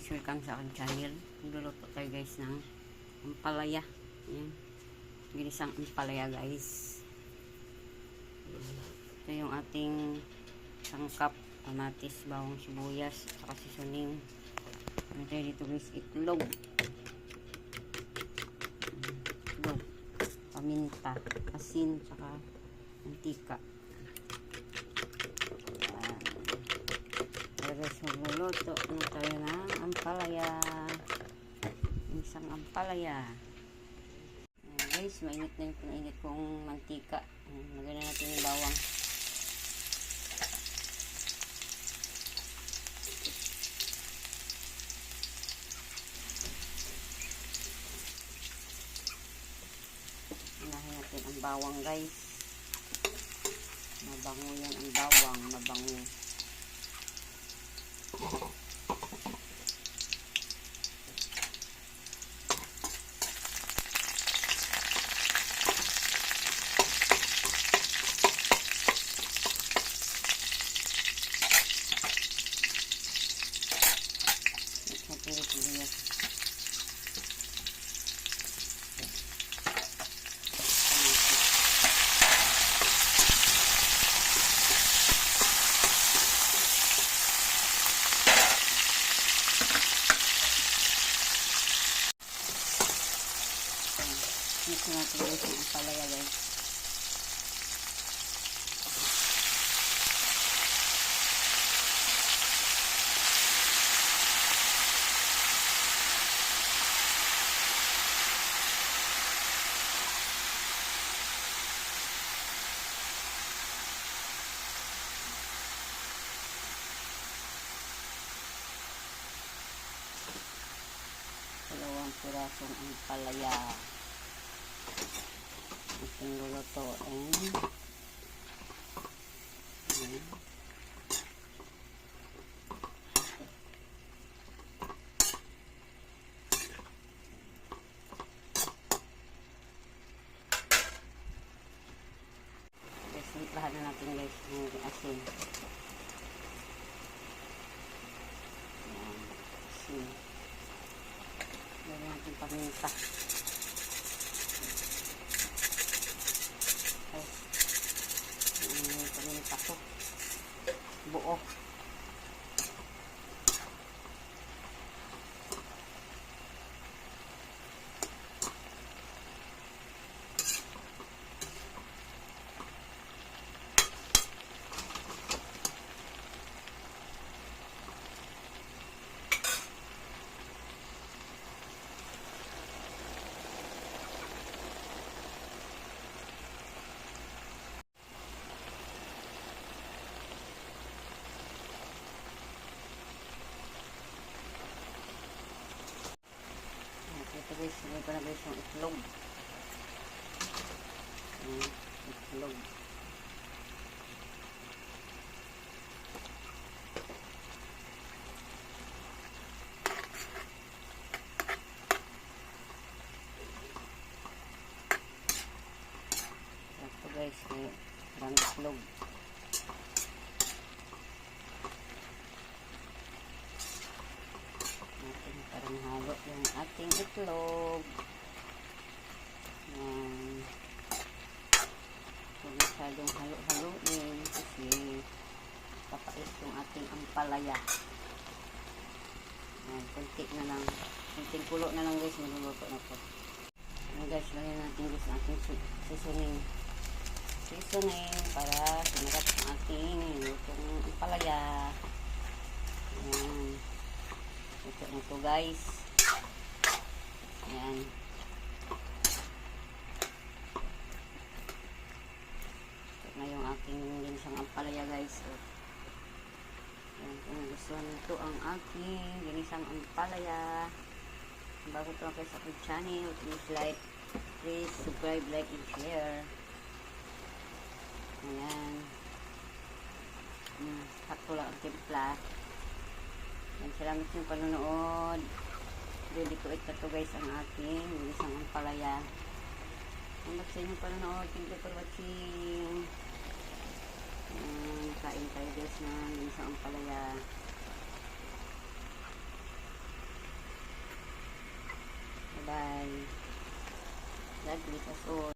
guys, welcome sa aking channel. Magluluto tayo guys ng ampalaya. Ayan. Ginisang ampalaya guys. Ito yung ating sangkap, kamatis, bawang sibuyas, saka seasoning. Ano tayo dito guys? Itlog. Itlog. Paminta, asin, saka mantika. Guys, magluluto na tayo ng ampalaya. Isang ampalaya. Guys, mainit na yung pinainit kong mantika. Lagyan na natin yung bawang. Unahin natin ang bawang guys. Mabango yan ang bawang. Mabango. Mix natin guys yung ampalaya guys. Dalawang pirasong ampalaya. Ating lulutuin. Simplahan na natin guys yung asin. Asin. Lagyan natin paminta. Paminta ko. Buo. Ito guys, may pa na guys yung itlog. Itlog. Ito guys, may parang itlog. Parang halo yung ating itlog. Huwag masyadong halo-haloin kasi papait yung ating ampalaya. Kunti na lang, kunting kulo na lang guys, maluluto na po. Guys, lagyan natin guys ang ating seasoning para sumarap ang ating lutong ampalaya. Ayan. Ito na ito guys. Ayan. Ito na yung aking ginisang ampalaya guys. Ayan. Kung gusto nito ang aking ginisang ampalaya. Bago ito kayo sa aking channel, please subscribe, like, and share. Ayan. Sakto lang ang timpla. Salamat sa panonood. Ready to eat na to guys ang aking isang ampalaya. Salamat sa inyong panonood. Thank you for watching. Kain tayo guys ng isang ampalaya. Agri Tasol.